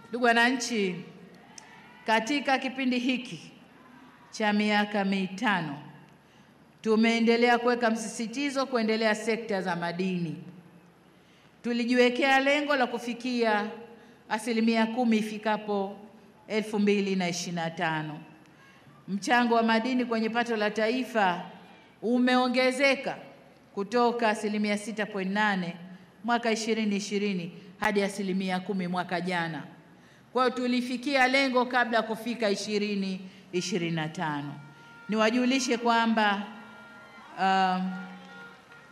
Ndugu wananchi, katika kipindi hiki cha miaka mitano tumeendelea kuweka msisitizo kuendelea sekta za madini. Tulijiwekea lengo la kufikia 10% ifikapo 2025. Mchango wa madini kwenye pato la taifa umeongezeka kutoka 6.8 mwaka 2020 hadi 10% mwaka jana. Kwa hiyo tulifikia lengo kabla kufika 2025. Niwajulishe kwamba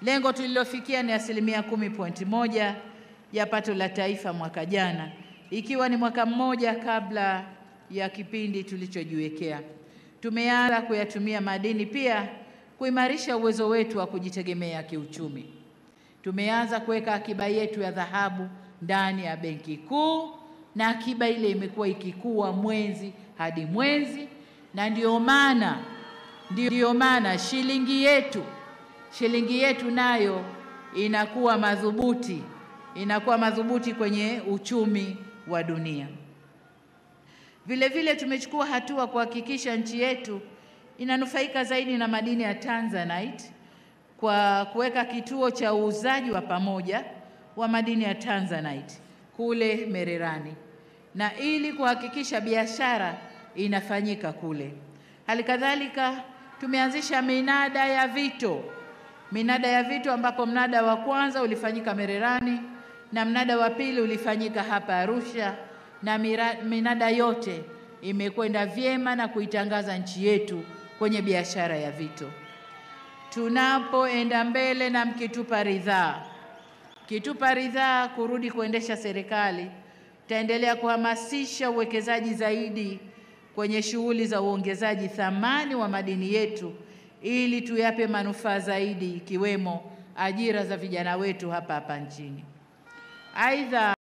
lengo tulilofikia ni 10.1 ya pato la taifa mwaka jana, ikiwa ni mwaka mmoja kabla ya kipindi tulichojiwekea. Tumeanza kuyatumia madini pia kuimarisha uwezo wetu wa kujitegemea kiuchumi. Tumeanza kuweka akiba yetu ya dhahabu ndani ya Benki Kuu, na akiba ile imekuwa ikikua mwezi hadi mwezi, na ndio maana shilingi yetu nayo inakuwa madhubuti kwenye uchumi wa dunia. Vile vile tumechukua hatua kuhakikisha nchi yetu inanufaika zaidi na madini ya Tanzanite kwa kuweka kituo cha uuzaji wa pamoja wa madini ya Tanzanite kule Mererani, na ili kuhakikisha biashara inafanyika kule. Halikadhalika tumeanzisha minada ya vito ambapo mnada wa kwanza ulifanyika Mererani na mnada wa pili ulifanyika hapa Arusha, na minada yote imekwenda vyema na kuitangaza nchi yetu kwenye biashara ya vito. Tunapoenda mbele na mkitupa ridhaa kurudi kuendesha serikali, tutaendelea kuhamasisha uwekezaji zaidi kwenye shughuli za uongezaji thamani wa madini yetu ili tuyape manufaa zaidi, ikiwemo ajira za vijana wetu hapa nchini. Aidha,